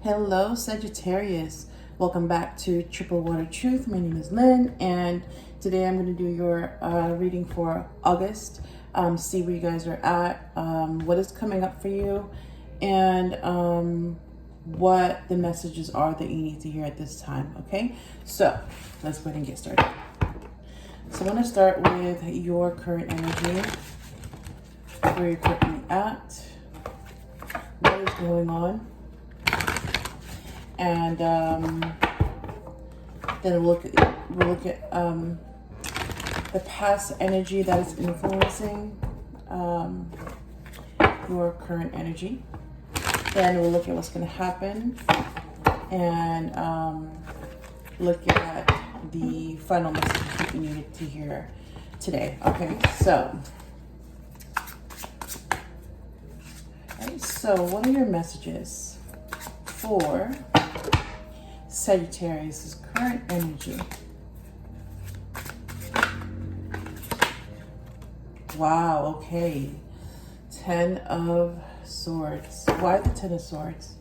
Hello, Sagittarius. Welcome back to Triple Water Truth. My name is Lynn, and today I'm going to do your reading for August. See where you guys are at, what is coming up for you, and what the messages are that you need to hear at this time. Okay, so let's go ahead and get started. So I want to start with your current energy, where you're currently at, what is going on. And then we'll look at the past energy that is influencing your current energy. Then we'll look at what's going to happen and look at the final message that you needed to hear today. Okay, so what are your messages for Sagittarius' current energy? Wow, okay. 10 of Swords. Why the 10 of Swords?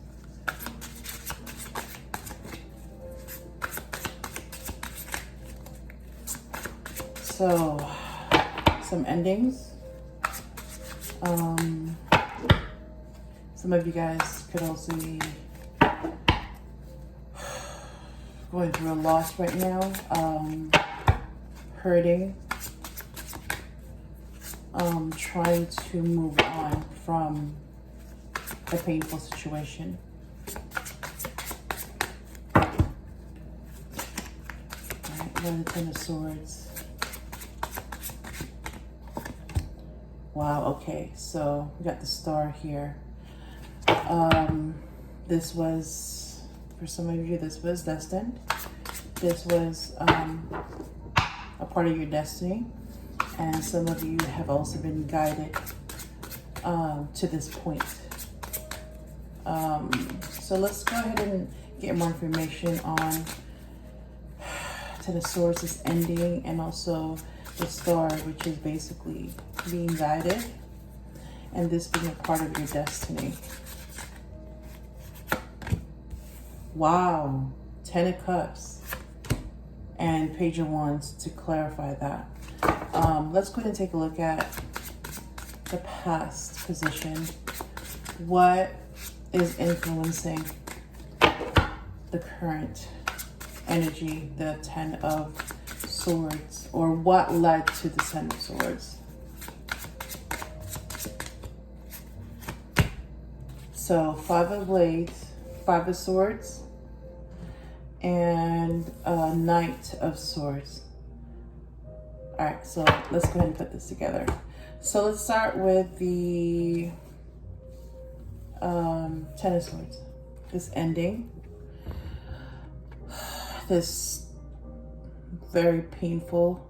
So, some endings. Some of you guys could also be going through a loss right now, hurting, trying to move on from a painful situation. All right, the 10 of Swords. Wow, okay, so we got the Star here. This was, for some of you, this was destined. This was a part of your destiny. And some of you have also been guided to this point. So let's go ahead and get more information on Ten of Swords is ending, and also the Star, which is basically being guided, and this being a part of your destiny. Wow, 10 of Cups and Page of Wands to clarify that. Let's go ahead and take a look at the past position. What is influencing the current energy, the 10 of Swords, or what led to the 10 of Swords? So 5 of Blades, 5 of Swords, and Knight of Swords. All right, so let's go ahead and put this together. So let's start with the 10 of Swords. This ending, this very painful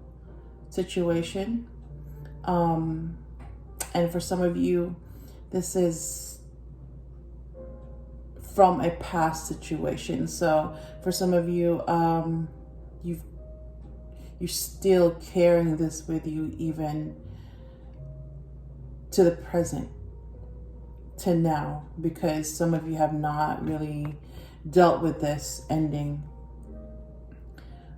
situation. And for some of you, this is from a past situation. So for some of you, you're still carrying this with you even to the present, to now, because some of you have not really dealt with this ending,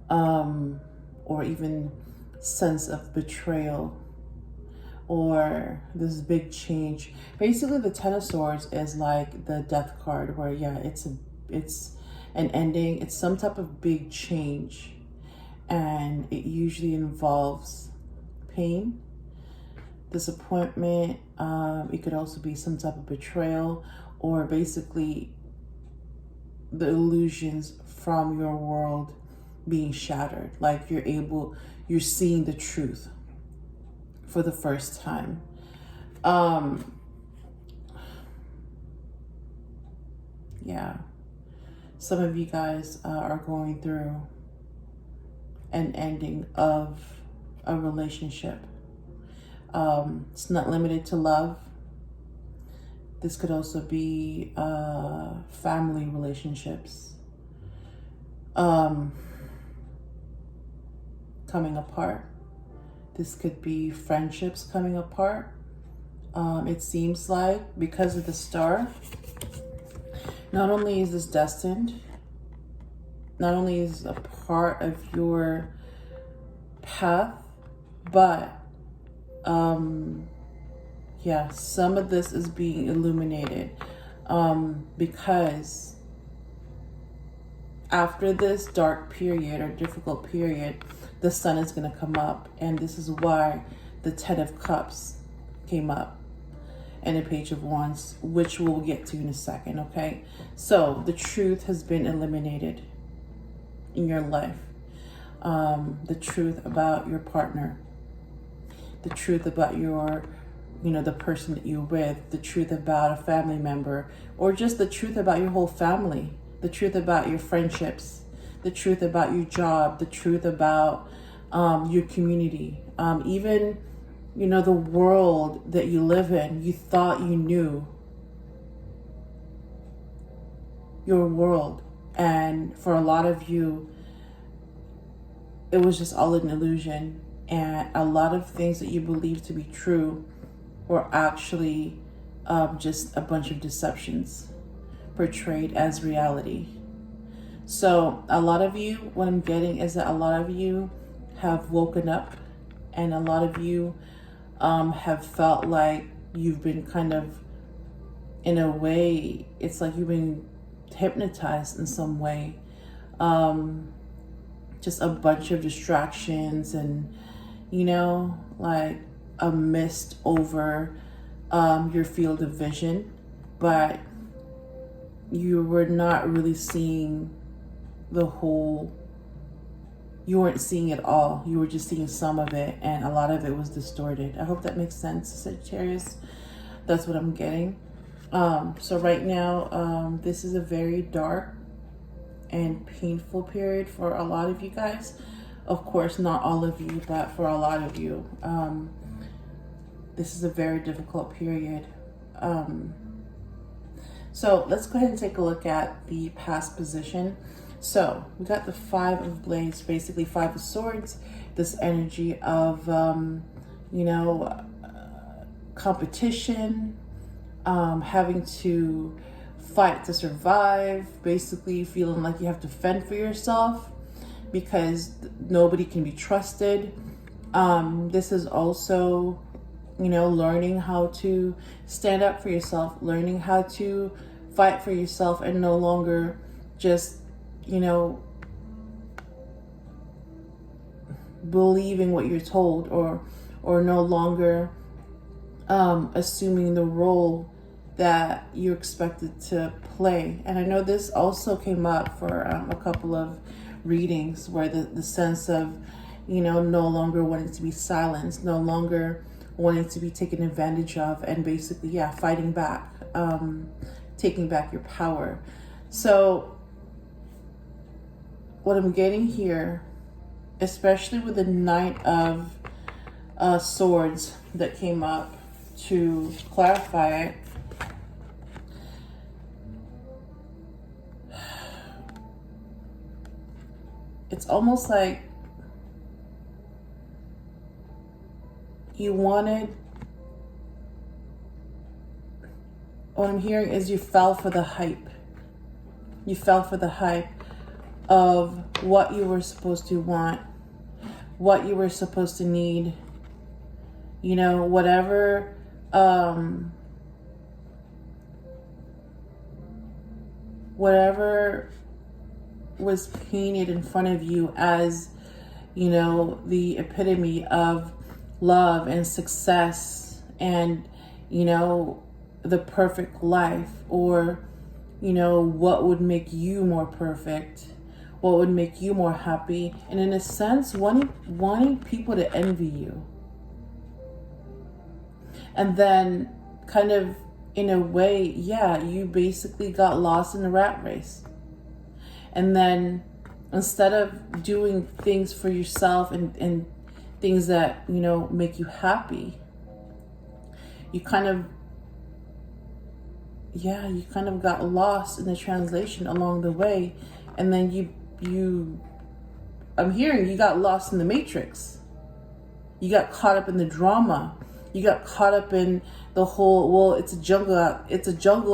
or even sense of betrayal, or this big change. Basically, the 10 of Swords is like the Death card, where yeah, it's an ending. It's some type of big change, and it usually involves pain, disappointment. It could also be some type of betrayal, or basically the illusions from your world being shattered. Like you're seeing the truth for the first time. Yeah, some of you guys are going through an ending of a relationship. It's not limited to love. This could also be family relationships coming apart. This could be friendships coming apart. It seems like because of the Star, Not only is this destined, not only is a part of your path, but yeah, some of this is being illuminated because after this dark period or difficult period, the sun is going to come up, and this is why the Ten of Cups came up and the Page of Wands, which we'll get to in a second. Okay, so the truth has been eliminated in your life. The truth about your partner, the truth about your, the person that you're with, the truth about a family member, or just the truth about your whole family, the truth about your friendships, the truth about your job, the truth about your community, even, the world that you live in. You thought you knew your world, and for a lot of you, it was just all an illusion, and a lot of things that you believed to be true were actually just a bunch of deceptions portrayed as reality. So a lot of you, what I'm getting is that a lot of you have woken up, and a lot of you have felt like you've been kind of, in a way, it's like you've been hypnotized in some way. Just a bunch of distractions and, like a mist over your field of vision, but you were not really seeing the whole, you weren't seeing it all. You were just seeing some of it, and a lot of it was distorted. I hope that makes sense, Sagittarius. That's what I'm getting. So right now, this is a very dark and painful period for a lot of you guys. Of course, not all of you, but for a lot of you, this is a very difficult period. So let's go ahead and take a look at the past position. So we got the Five of Blades, basically Five of Swords, this energy of, competition, having to fight to survive, basically feeling like you have to fend for yourself because nobody can be trusted. This is also, learning how to stand up for yourself, learning how to fight for yourself, and no longer just, believing what you're told, or no longer assuming the role that you're expected to play. And I know this also came up for a couple of readings, where the sense of, no longer wanting to be silenced, no longer wanting to be taken advantage of, and basically, fighting back, taking back your power. So what I'm getting here, especially with the Knight of Swords that came up to clarify it, it's almost like you wanted, what I'm hearing is you fell for the hype. You fell for the hype of what you were supposed to want, what you were supposed to need, whatever, whatever was painted in front of you as, the epitome of love and success and, the perfect life, or, what would make you more perfect, what would make you more happy, and in a sense, wanting people to envy you. And then kind of, in a way, you basically got lost in the rat race. And then instead of doing things for yourself and things that, make you happy, you kind of got lost in the translation along the way. And then I'm hearing you got lost in the matrix. You got caught up in the drama. you got caught up in the whole, well, it's a jungle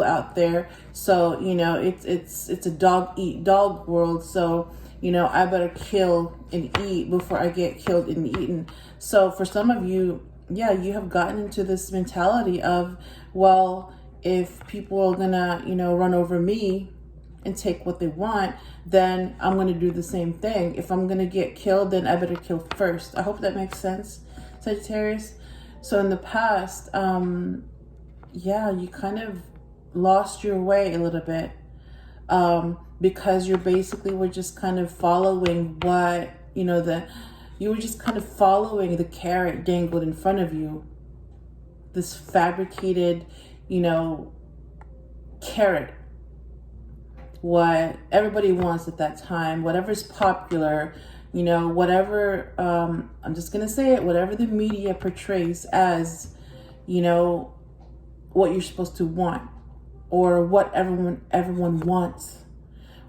out there, so you know it's a dog eat dog world, so you know I better kill and eat before I get killed and eaten. So for some of you, yeah, you have gotten into this mentality of, well, if people are gonna, you know, run over me and take what they want, then I'm gonna do the same thing. If I'm gonna get killed, then I better kill first. I hope that makes sense, Sagittarius. So in the past, yeah, you kind of lost your way a little bit, because you're basically were just kind of following what, you know, you were just kind of following the carrot dangled in front of you. This fabricated, you know, carrot. What everybody wants at that time, whatever's popular, you know, whatever, I'm just going to say it, whatever the media portrays as, you know, what you're supposed to want, or what everyone wants,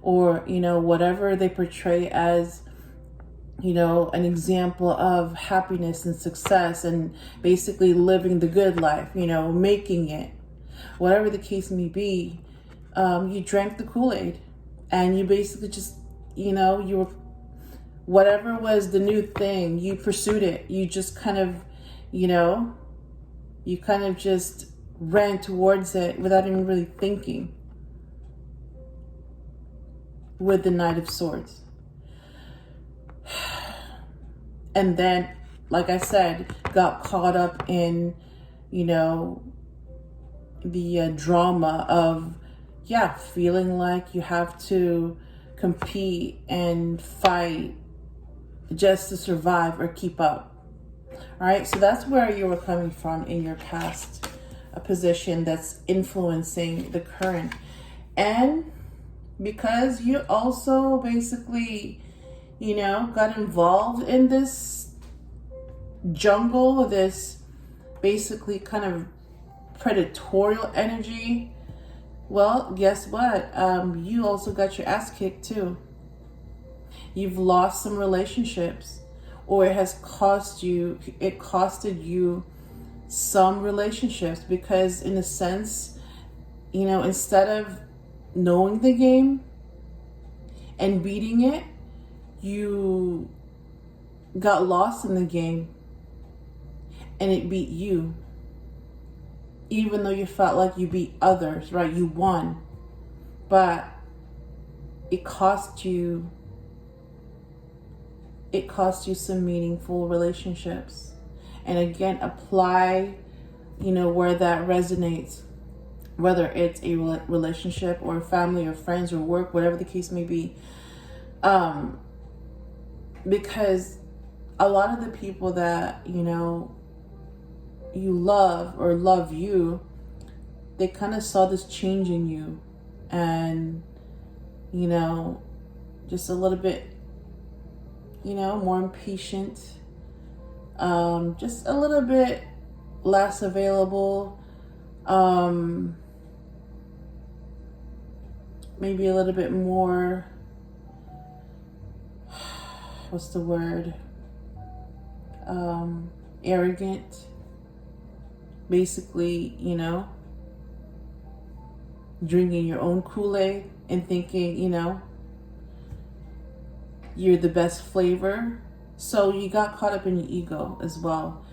or, you know, whatever they portray as, you know, an example of happiness and success and basically living the good life, you know, making it, whatever the case may be. You drank the Kool-Aid and you basically just, you know, you were, whatever was the new thing, you pursued it. You just kind of, you know, you kind of just ran towards it without even really thinking, with the Knight of Swords. And then, like I said, got caught up in, you know, the drama of, yeah, feeling like you have to compete and fight just to survive or keep up. All right, so that's where you were coming from in your past, a position that's influencing the current. And because you also basically, you know, got involved in this jungle, this basically kind of predatorial energy, well, guess what? You also got your ass kicked too. You've lost some relationships, or it costed you some relationships, because in a sense, you know, instead of knowing the game and beating it, you got lost in the game and it beat you. Even though you felt like you beat others, right? You won. But it cost you some meaningful relationships. And again, apply, you know, where that resonates, whether it's a relationship or family or friends or work, whatever the case may be. Because a lot of the people that, you know, you love or love you, they kind of saw this change in you, and, you know, just a little bit, you know, more impatient, just a little bit less available, maybe a little bit more, what's the word, arrogant. Basically, you know, drinking your own Kool-Aid and thinking, you know, you're the best flavor. So you got caught up in your ego as well.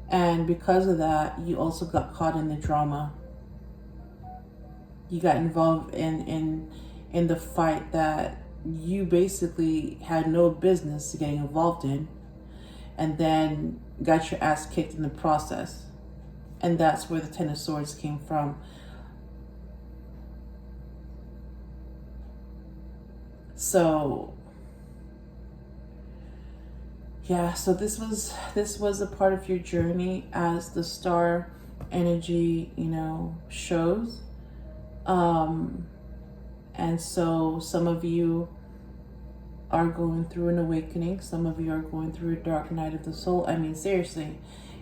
And because of that, you also got caught in the drama. You got involved in the fight that you basically had no business getting involved in, and then got your ass kicked in the process. And that's where the Ten of Swords came from. So, yeah, so this was a part of your journey, as the star energy, you know, shows. And so some of you are going through an awakening. Some of you are going through a dark night of the soul. I mean, seriously,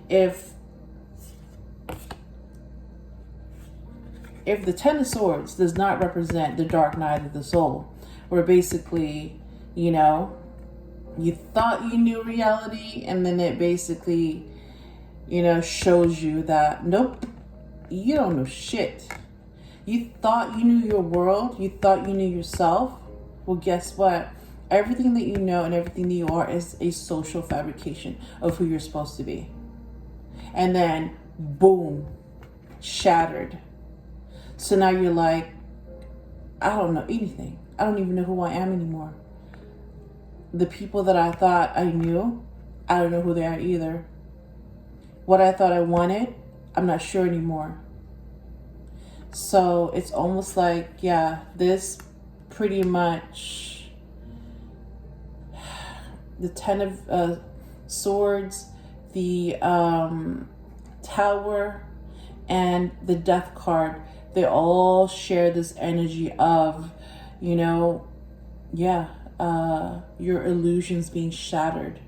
if the Ten of Swords does not represent the dark night of the soul, where basically, you know, you thought you knew reality, and then it basically, shows you that, nope, you don't know shit. You thought you knew your world. You thought you knew yourself. Well, guess what? Everything that you know and everything that you are is a social fabrication of who you're supposed to be. And then, boom, shattered. So now you're like, I don't know anything. I don't even know who I am anymore. The people that I thought I knew, I don't know who they are either. What I thought I wanted, I'm not sure anymore. So it's almost like, yeah, this pretty much, the Ten of Swords, the Tower, and the Death card, they all share this energy of, your illusions being shattered.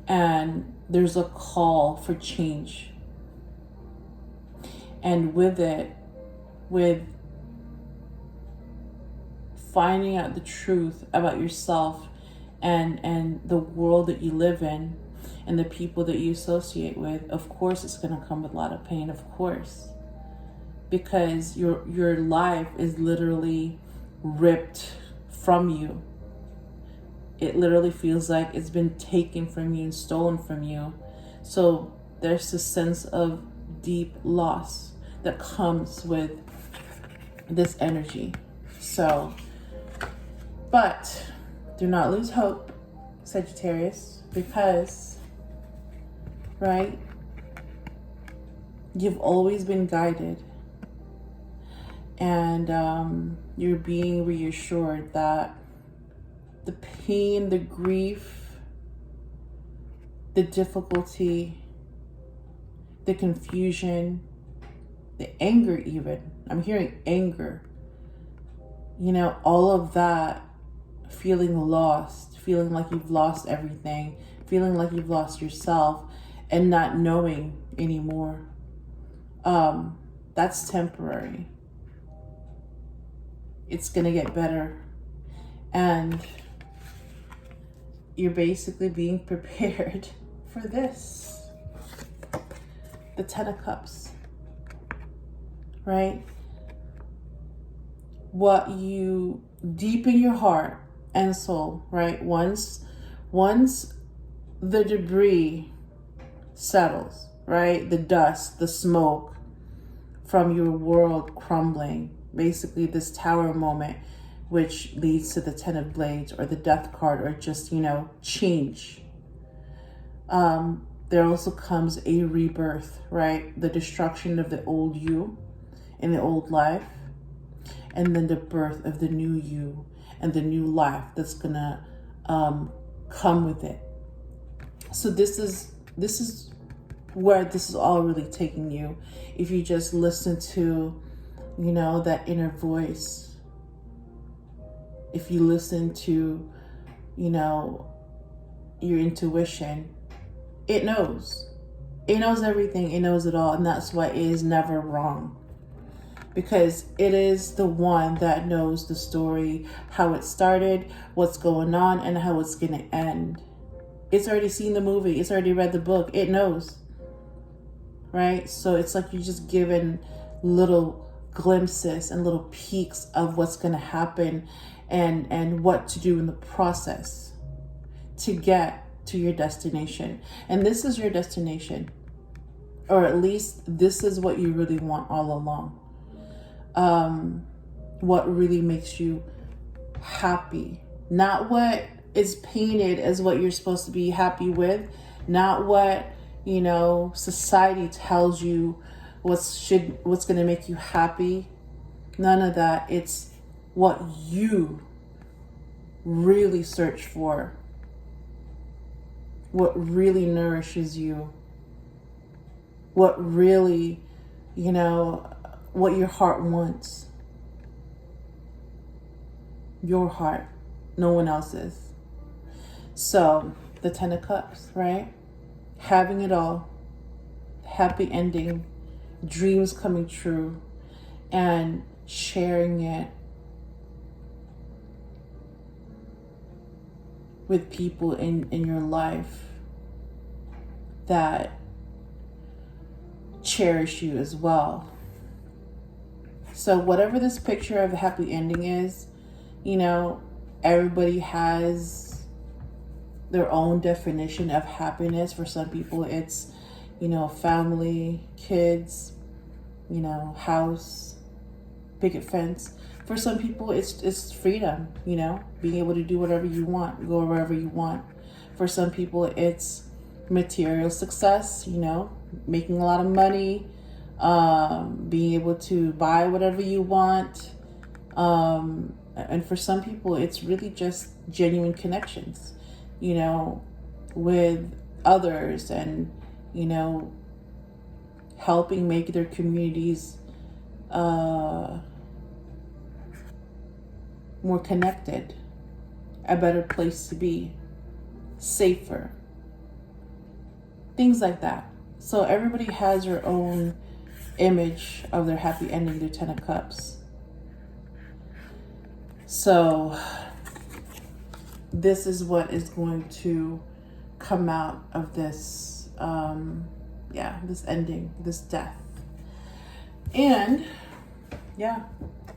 And there's a call for change. And with it, with finding out the truth about yourself and the world that you live in and the people that you associate with, of course it's going to come with a lot of pain, of course. Because your life is literally ripped from you. It literally feels like it's been taken from you and stolen from you. So there's this sense of deep loss that comes with this energy. So, but do not lose hope, Sagittarius, because, right, you've always been guided. And you're being reassured that the pain, the grief, the difficulty, the confusion, the anger even. I'm hearing anger. All of that, feeling lost, feeling like you've lost everything, feeling like you've lost yourself and not knowing anymore. That's temporary. It's going to get better. And you're basically being prepared for this. The Ten of Cups. Right? What you deep in your heart and soul, right? Once the debris settles, right? The dust, the smoke from your world crumbling, basically this tower moment, which leads to the Ten of Blades or the Death card, or just, change. There also comes a rebirth, right? The destruction of the old you in the old life, and then the birth of the new you and the new life that's gonna come with it. So this is where this is all really taking you. If you just listen to, that inner voice, if you listen to, your intuition, it knows. It knows everything. It knows it all. And that's why it is never wrong. Because it is the one that knows the story, how it started, what's going on, and how it's going to end. It's already seen the movie. It's already read the book. It knows. Right? So it's like you're just given little glimpses and little peeks of what's going to happen and what to do in the process to get to your destination. And this is your destination. Or at least this is what you really want all along. What really makes you happy, not what is painted as what you're supposed to be happy with, not what, society tells you what's going to make you happy. None of that. It's what you really search for, what really nourishes you, what really, what your heart wants. Your heart, no one else's. So, the Ten of Cups, right? Having it all, happy ending, dreams coming true, and sharing it with people in your life that cherish you as well. So whatever this picture of a happy ending is, you know, everybody has their own definition of happiness. For some people, it's, you know, family, kids, you know, house, picket fence. For some people, it's freedom, you know, being able to do whatever you want, go wherever you want. For some people, it's material success, you know, making a lot of money, being able to buy whatever you want. And for some people, it's really just genuine connections, you know, with others, and, you know, helping make their communities more connected, a better place to be, safer, things like that. So everybody has their own image of their happy ending, their 10 of Cups. So this is what is going to come out of this, this ending, this death. And yeah,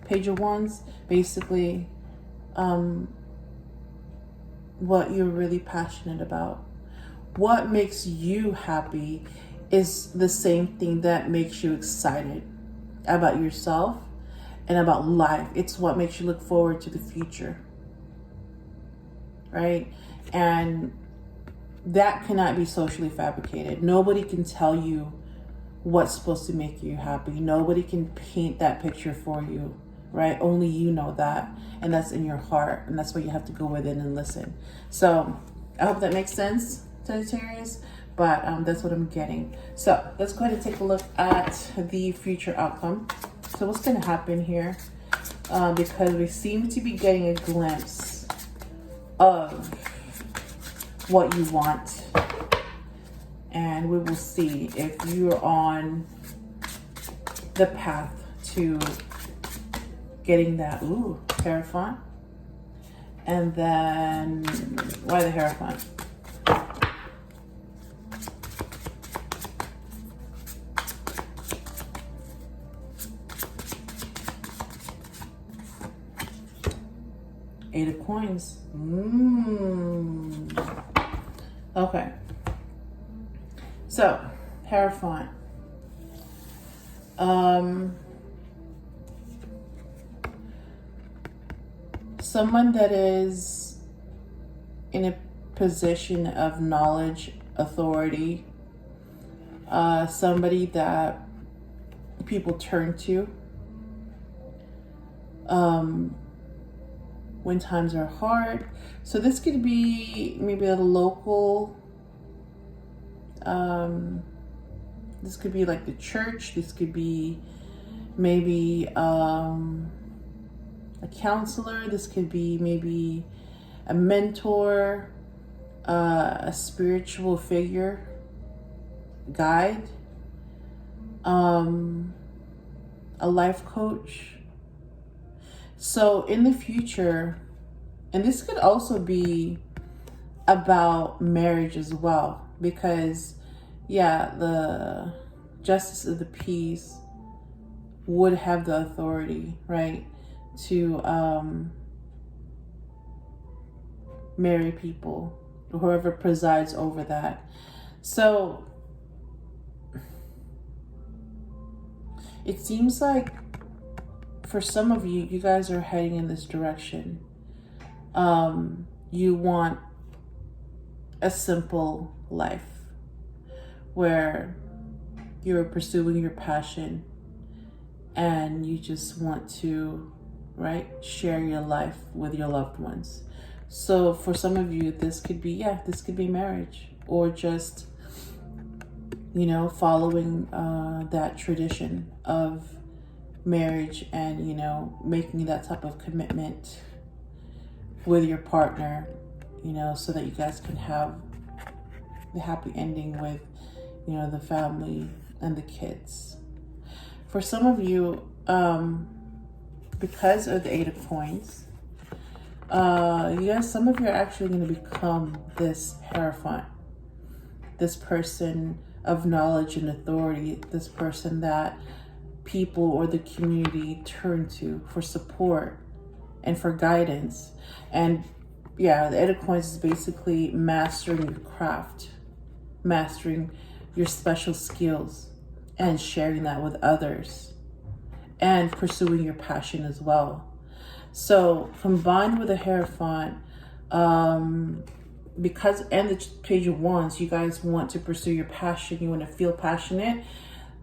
Page of Wands, basically what you're really passionate about. What makes you happy is the same thing that makes you excited about yourself and about life. It's what makes you look forward to the future, right? And that cannot be socially fabricated. Nobody can tell you what's supposed to make you happy. Nobody can paint that picture for you, right? Only you know that, and that's in your heart, and that's why you have to go within and listen. So I hope that makes sense, Sagittarius, but that's what I'm getting. So let's go ahead and take a look at the future outcome. So what's going to happen here? Because we seem to be getting a glimpse of what you want, and we will see if you're on the path to getting that. Ooh, Hierophant. And then why the Hierophant? Eight of Coins. Okay. So, Hierophant. Someone that is in a position of knowledge, authority, somebody that people turn to when times are hard. So this could be maybe a local, this could be like the church, this could be maybe a counselor, this could be maybe a mentor, a spiritual figure, guide, a life coach. So in the future, and this could also be about marriage as well, because yeah, the Justice of the Peace would have the authority, right, to marry people, whoever presides over that. So it seems like for some of you, you guys are heading in this direction. You want a simple life where you're pursuing your passion and you just want to, right, share your life with your loved ones. So for some of you, this could be, this could be marriage, or just, you know, following that tradition of marriage and, you know, making that type of commitment with your partner, you know, so that you guys can have the happy ending with, you know, the family and the kids. For some of you, because of the Eight of Coins, some of you are actually going to become this Hierophant, this person of knowledge and authority, this person that people or the community turn to for support and for guidance. And yeah, the Eight of Coins is basically mastering your craft, mastering your special skills, and sharing that with others, and pursuing your passion as well. So combined with the Hierophant, because, and the Page of Wands, you guys want to pursue your passion, you want to feel passionate.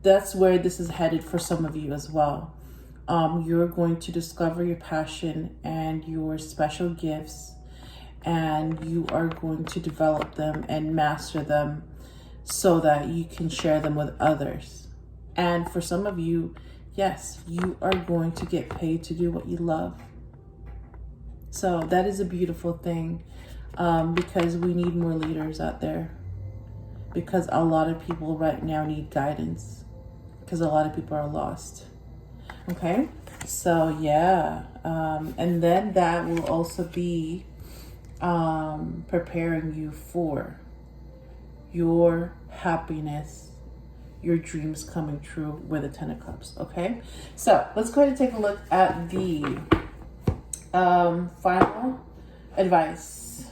That's where this is headed for some of you as well. You're going to discover your passion and your special gifts, and you are going to develop them and master them so that you can share them with others. And for some of you, yes, you are going to get paid to do what you love. So that is a beautiful thing, because we need more leaders out there, because a lot of people right now need guidance, because a lot of people are lost. Okay, so yeah, and then that will also be preparing you for your happiness, your dreams coming true with the Ten of Cups. Okay, so let's go ahead and take a look at the final advice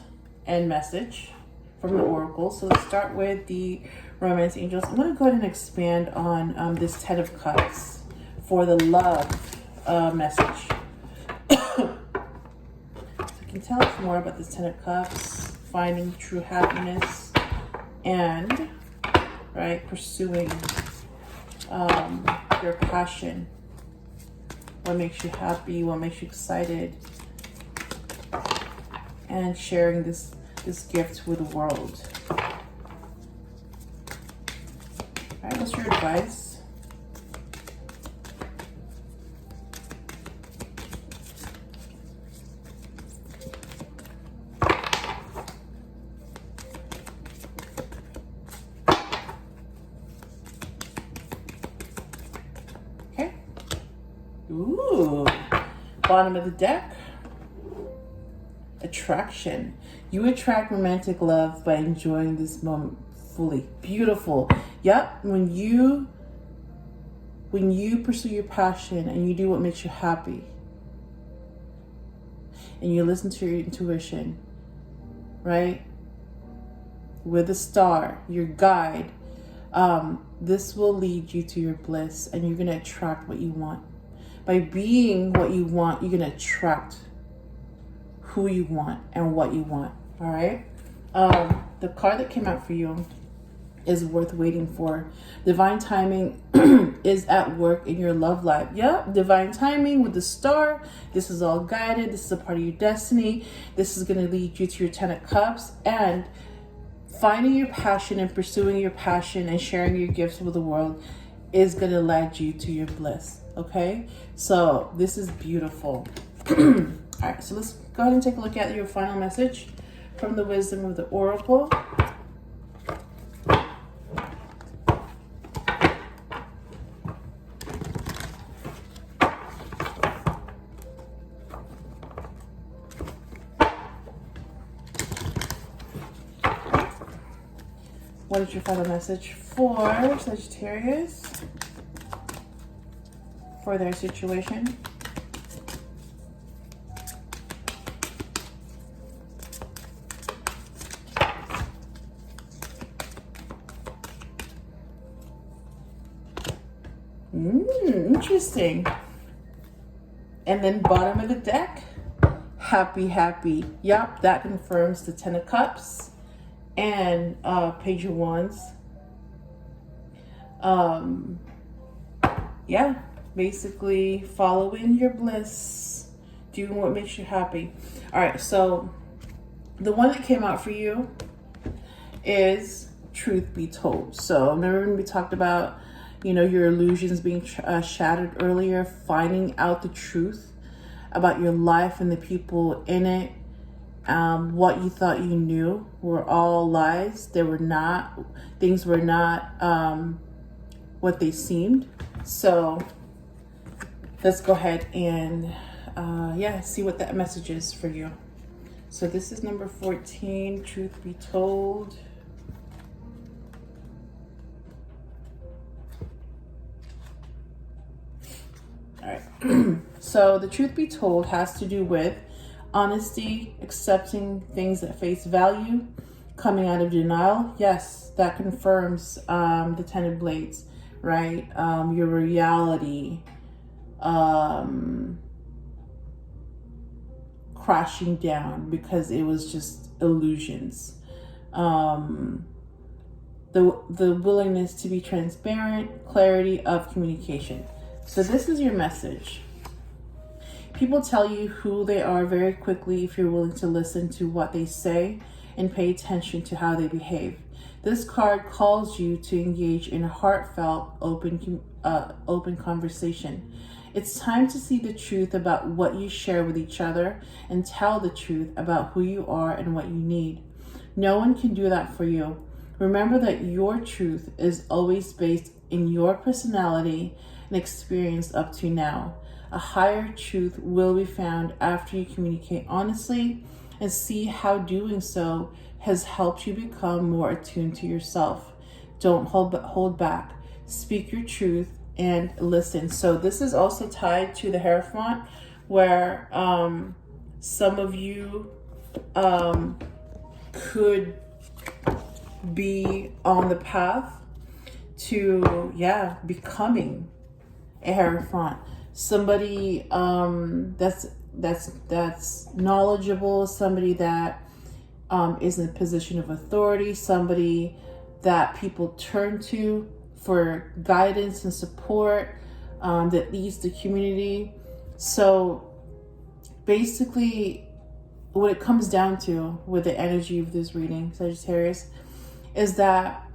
and message from the Oracle. So let's start with the Romance Angels. I'm going to go ahead and expand on this Ten of Cups for the love message. So you can tell us more about this Ten of Cups, finding true happiness, and pursuing your passion. What makes you happy, what makes you excited, and sharing this gift with the world. All right, what's your advice? Okay. Ooh, bottom of the deck. Attraction. You attract romantic love by enjoying this moment fully. Beautiful. Yep. When you pursue your passion and you do what makes you happy, and you listen to your intuition, right? With a star, your guide, this will lead you to your bliss, and you're going to attract what you want. By being what you want, you're going to attract who you want and what you want. All right. The card that came out for you is worth waiting for. Divine timing is at work in your love life. Yep, divine timing with the star. This is all guided. This is a part of your destiny. This is going to lead you to your Ten of Cups, and finding your passion and pursuing your passion and sharing your gifts with the world is going to lead you to your bliss. Okay, so this is beautiful. All right, so let's go ahead and take a look at your final message from the Wisdom of the Oracle. What is your final message for Sagittarius for their situation? Interesting. And then bottom of the deck, happy, happy. Yep, that confirms the Ten of Cups and Page of Wands. Yeah, basically following your bliss, doing what makes you happy. All right, so the one that came out for you is Truth Be Told. So remember when we talked about, you know, your illusions being shattered earlier, finding out the truth about your life and the people in it. What you thought you knew were all lies. They were not, things were not what they seemed. So let's go ahead and see what that message is for you. So this is number 14, Truth Be Told. So the truth be told has to do with honesty, accepting things at face value, coming out of denial. Yes, that confirms the Ten of Blades, right? Your reality crashing down because it was just illusions. The willingness to be transparent, clarity of communication. So this is your message. People tell you who they are very quickly if you're willing to listen to what they say and pay attention to how they behave. This card calls you to engage in a heartfelt, open conversation. It's time to see the truth about what you share with each other and tell the truth about who you are and what you need. No one can do that for you. Remember that your truth is always based in your personality and experience up to now. A higher truth will be found after you communicate honestly and see how doing so has helped you become more attuned to yourself. Don't hold back. Speak your truth and listen. So this is also tied to the Hierophant, where some of you could be on the path to becoming a Hierophant, somebody that's knowledgeable, somebody that is in a position of authority, somebody that people turn to for guidance and support, that leads the community. So basically what it comes down to with the energy of this reading, Sagittarius, is that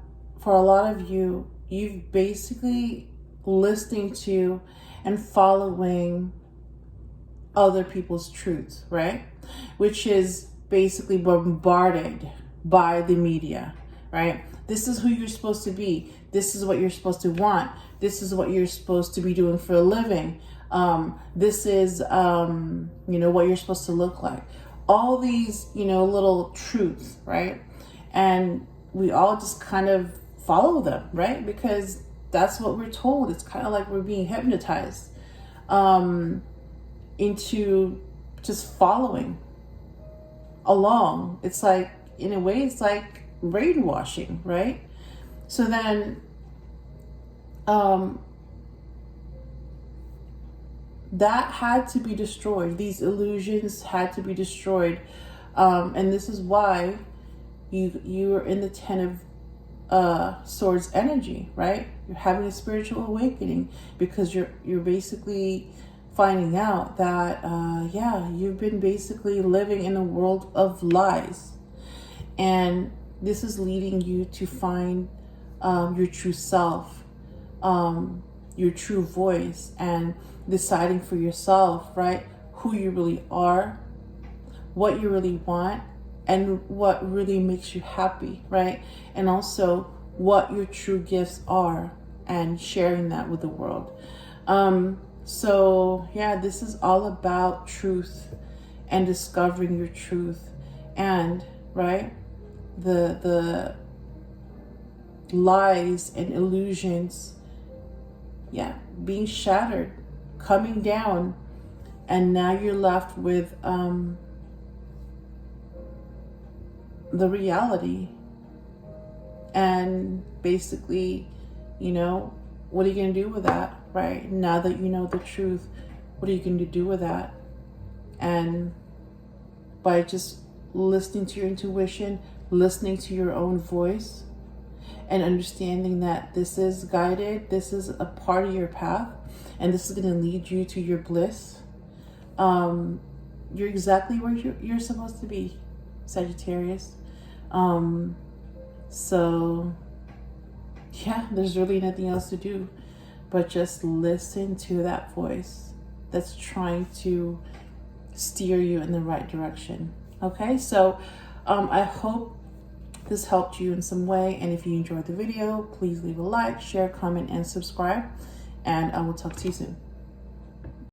for a lot of you, you've basically listening to and following other people's truths, right? Which is basically bombarded by the media, right? This is who you're supposed to be. This is what you're supposed to want. This is what you're supposed to be doing for a living. This is, what you're supposed to look like. All these, little truths, right? And we all just kind of follow them, right? Because that's what we're told. It's kind of like we're being hypnotized into just following along. It's like, in a way, it's like brainwashing, right? So then that had to be destroyed. These illusions had to be destroyed. And this is why you are in the Ten of Swords energy, right? You're having a spiritual awakening because you're basically finding out that you've been basically living in a world of lies, and this is leading you to find your true self, your true voice, and deciding for yourself, right, who you really are, what you really want, and what really makes you happy, right? And also what your true gifts are, and sharing that with the world. So this is all about truth and discovering your truth, and right, the lies and illusions being shattered, coming down, and now you're left with the reality. And basically, what are you going to do with that, right? Now that you know the truth, what are you going to do with that? And by just listening to your intuition, listening to your own voice, and understanding that this is guided, this is a part of your path, and this is going to lead you to your bliss, you're exactly where you're supposed to be, Sagittarius. So there's really nothing else to do but just listen to that voice that's trying to steer you in the right direction. Okay, so I hope this helped you in some way, and if you enjoyed the video, please leave a like, share, comment, and subscribe, and I will talk to you soon.